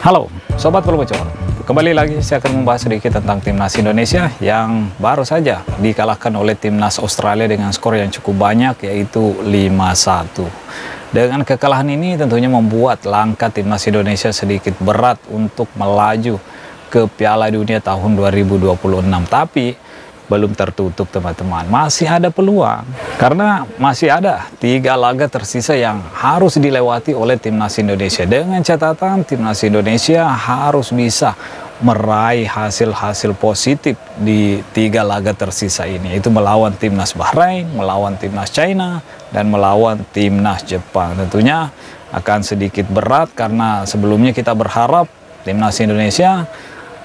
Halo, Sobat Bola Bocor. Kembali lagi saya akan membahas sedikit tentang Timnas Indonesia yang baru saja dikalahkan oleh Timnas Australia dengan skor yang cukup banyak, yaitu 5-1. Dengan kekalahan ini tentunya membuat langkah Timnas Indonesia sedikit berat untuk melaju ke Piala Dunia tahun 2026. Tapi belum tertutup, teman-teman. Masih ada peluang karena masih ada 3 laga tersisa yang harus dilewati oleh Timnas Indonesia. Dengan catatan Timnas Indonesia harus bisa meraih hasil-hasil positif di 3 laga tersisa ini, yaitu melawan Timnas Bahrain, melawan Timnas China, dan melawan Timnas Jepang. Tentunya akan sedikit berat karena sebelumnya kita berharap Timnas Indonesia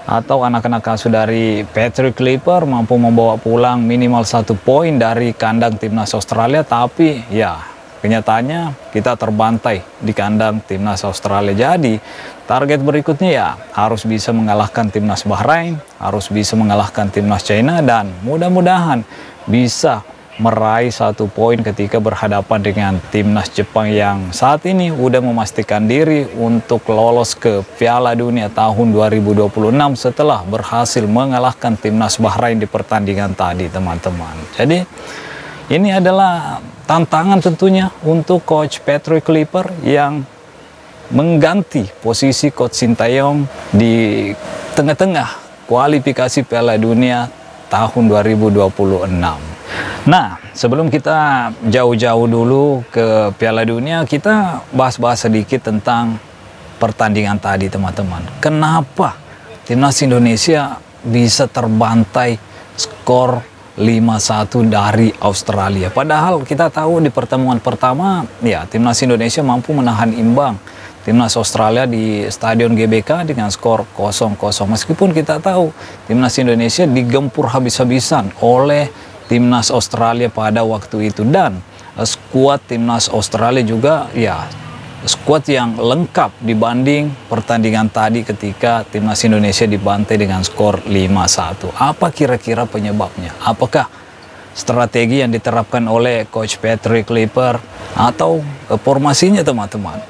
atau anak-anak asuh dari Patrick Kluivert mampu membawa pulang minimal 1 poin dari kandang Timnas Australia, tapi ya kenyataannya kita terbantai di kandang Timnas Australia. Jadi target berikutnya ya harus bisa mengalahkan Timnas Bahrain, harus bisa mengalahkan Timnas China, dan mudah-mudahan bisa meraih 1 poin ketika berhadapan dengan Timnas Jepang yang saat ini udah memastikan diri untuk lolos ke Piala Dunia tahun 2026 setelah berhasil mengalahkan Timnas Bahrain di pertandingan tadi, teman-teman. Jadi ini adalah tantangan tentunya untuk Coach Patrick Kluivert yang mengganti posisi Coach Sintayong di tengah-tengah kualifikasi Piala Dunia tahun 2026. Nah, sebelum kita jauh-jauh dulu ke Piala Dunia, kita bahas-bahas sedikit tentang pertandingan tadi, teman-teman. Kenapa Timnas Indonesia bisa terbantai skor 5-1 dari Australia? Padahal kita tahu di pertemuan pertama, ya Timnas Indonesia mampu menahan imbang Timnas Australia di Stadion GBK dengan skor 0-0. Meskipun kita tahu Timnas Indonesia digempur habis-habisan oleh Timnas Australia pada waktu itu, dan skuad Timnas Australia juga ya skuad yang lengkap dibanding pertandingan tadi ketika Timnas Indonesia dibantai dengan skor 5-1. Apa kira-kira penyebabnya? Apakah strategi yang diterapkan oleh Coach Patrick Kluivert atau formasinya, teman-teman?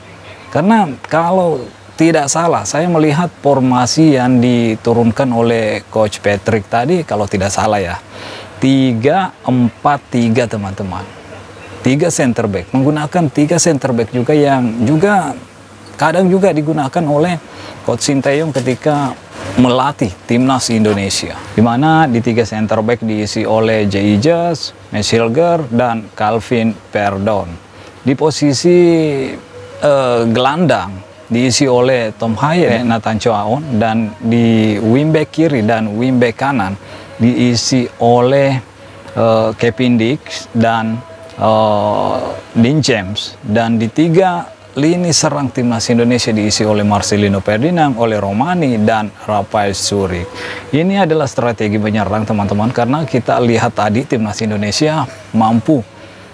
Karena kalau tidak salah, saya melihat formasi yang diturunkan oleh Coach Patrick tadi, kalau tidak salah ya, 3-4-3, teman-teman. 3 center back, menggunakan 3 center back juga yang juga kadang juga digunakan oleh Coach Sintayong ketika melatih Timnas Indonesia. Di mana di 3 center back diisi oleh J.I. Just, Max Hilger, dan Calvin Verdon. Di posisi gelandang diisi oleh Tom Haye, Nathan Choaon, dan di wingback kiri dan wingback kanan diisi oleh Kevin Dix dan Dean James, dan di 3 lini serang Timnas Indonesia diisi oleh Marcelino Ferdinand, oleh Romani, dan Rafael Surik. Ini adalah strategi menyerang, teman-teman, karena kita lihat tadi Timnas Indonesia mampu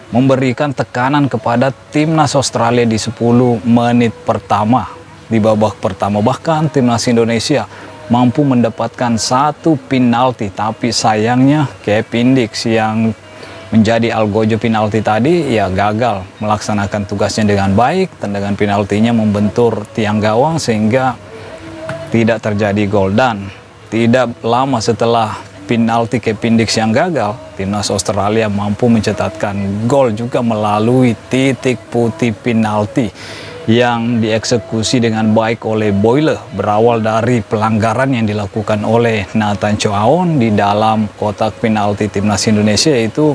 memberikan tekanan kepada Timnas Australia di 10 menit pertama di babak pertama. Bahkan Timnas Indonesia mampu mendapatkan 1 penalti, tapi sayangnya Kevin Dix yang menjadi algojo penalti tadi ya gagal melaksanakan tugasnya dengan baik. Tendangan penaltinya membentur tiang gawang sehingga tidak terjadi gol, dan tidak lama setelah penalti Kevin Dix yang gagal, Timnas Australia mampu mencetakkan gol juga melalui titik putih penalti yang dieksekusi dengan baik oleh Boyle, berawal dari pelanggaran yang dilakukan oleh Nathan Choaon di dalam kotak penalti Timnas Indonesia, yaitu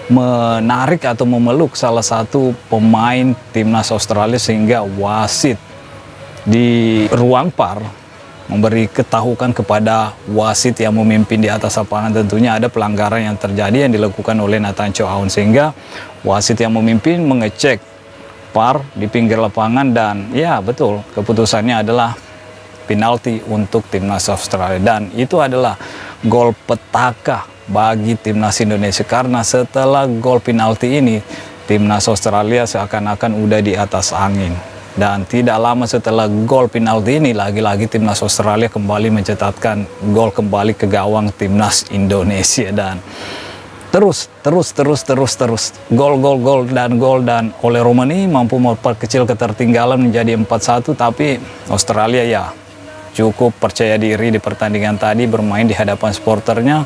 menarik atau memeluk salah satu pemain Timnas Australia, sehingga wasit di ruang VAR memberi ketahuan kepada wasit yang memimpin di atas lapangan tentunya ada pelanggaran yang terjadi yang dilakukan oleh Nathan Choaon, sehingga wasit yang memimpin mengecek VAR di pinggir lapangan, dan ya betul, keputusannya adalah penalti untuk Timnas Australia, dan itu adalah gol petaka bagi Timnas Indonesia, karena setelah gol penalti ini Timnas Australia seakan-akan udah di atas angin. Dan tidak lama setelah gol penalti ini, lagi-lagi Timnas Australia kembali mencetakkan gol kembali ke gawang Timnas Indonesia, dan terus gol dan oleh Romani mampu memperkecil ketertinggalan menjadi 4-1, tapi Australia ya cukup percaya diri di pertandingan tadi, bermain di hadapan supporternya.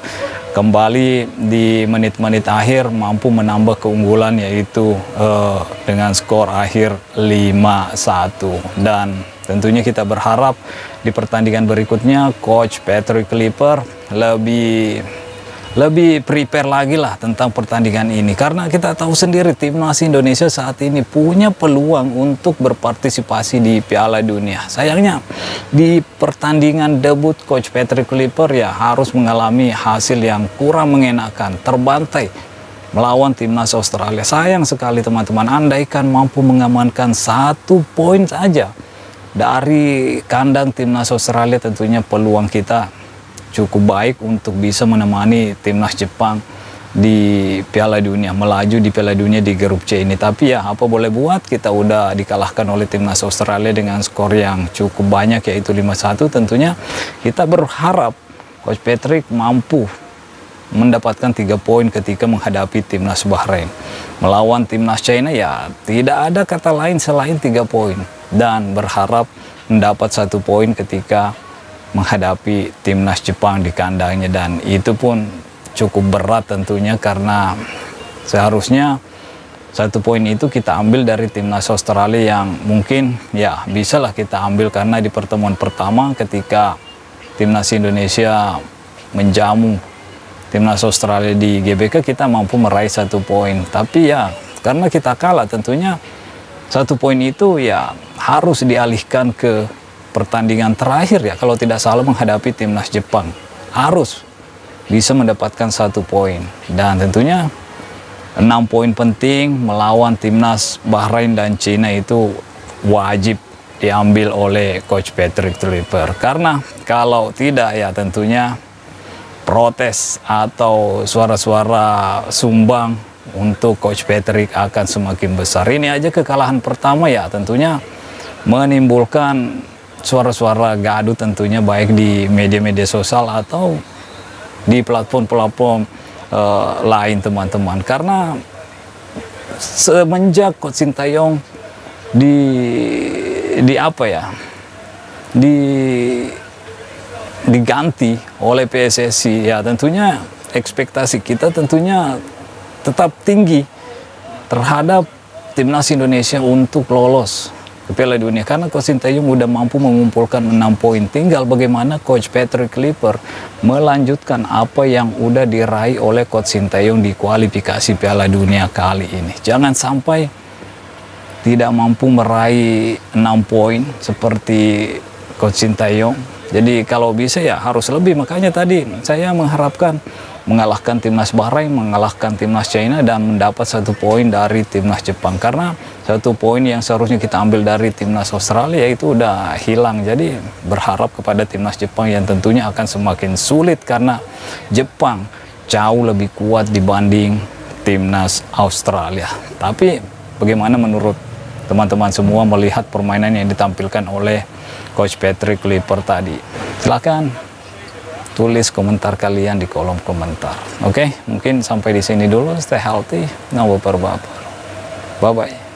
Kembali di menit-menit akhir mampu menambah keunggulan, yaitu dengan skor akhir 5-1. Dan tentunya kita berharap di pertandingan berikutnya Coach Patrick Kluivert lebih prepare lagi lah tentang pertandingan ini, karena kita tahu sendiri timnas Indonesia saat ini punya peluang untuk berpartisipasi di Piala Dunia. Sayangnya di pertandingan debut Coach Patrick Kluivert ya harus mengalami hasil yang kurang mengenakan, terbantai melawan timnas Australia. Sayang sekali teman-teman, andaikan mampu mengamankan 1 poin saja dari kandang timnas Australia, tentunya peluang kita cukup baik untuk bisa menemani timnas Jepang di Piala Dunia, melaju di Piala Dunia di grup C ini. Tapi ya apa boleh buat, kita udah dikalahkan oleh timnas Australia dengan skor yang cukup banyak, yaitu 5-1. Tentunya kita berharap Coach Patrick mampu mendapatkan 3 poin ketika menghadapi timnas Bahrain. Melawan timnas China ya tidak ada kata lain selain 3 poin, dan berharap mendapat 1 poin ketika menghadapi timnas Jepang di kandangnya. Dan itu pun cukup berat tentunya, karena seharusnya 1 poin itu kita ambil dari timnas Australia yang mungkin ya bisalah kita ambil, karena di pertemuan pertama ketika timnas Indonesia menjamu timnas Australia di GBK kita mampu meraih 1 poin. Tapi ya karena kita kalah, tentunya 1 poin itu ya harus dialihkan ke pertandingan terakhir ya, kalau tidak salah menghadapi timnas Jepang, harus bisa mendapatkan 1 poin. Dan tentunya 6 poin penting melawan timnas Bahrain dan Cina itu wajib diambil oleh Coach Patrick Kluivert, karena kalau tidak ya tentunya protes atau suara-suara sumbang untuk Coach Patrick akan semakin besar. Ini aja kekalahan pertama ya tentunya menimbulkan suara-suara gaduh tentunya, baik di media-media sosial atau di platform-platform lain teman-teman. Karena semenjak Coach Sintayong diganti oleh PSSI ya tentunya ekspektasi kita tentunya tetap tinggi terhadap timnas Indonesia untuk lolos ke Piala Dunia, karena Coach Sintayong udah mampu mengumpulkan 6 poin. Tinggal bagaimana Coach Patrick Kluivert melanjutkan apa yang udah diraih oleh Coach Sintayong di kualifikasi Piala Dunia kali ini. Jangan sampai tidak mampu meraih 6 poin seperti Coach Sintayong. Jadi kalau bisa ya harus lebih. Makanya tadi saya mengharapkan mengalahkan timnas Bahrain, mengalahkan timnas China, dan mendapat 1 poin dari timnas Jepang. Karena 1 poin yang seharusnya kita ambil dari timnas Australia itu udah hilang. Jadi berharap kepada timnas Jepang yang tentunya akan semakin sulit, karena Jepang jauh lebih kuat dibanding timnas Australia. Tapi bagaimana menurut teman-teman semua melihat permainan yang ditampilkan oleh Coach Patrick Kluivert tadi? Silakan tulis komentar kalian di kolom komentar. Oke, mungkin sampai di sini dulu. Stay healthy, no baper-baper. Bye-bye.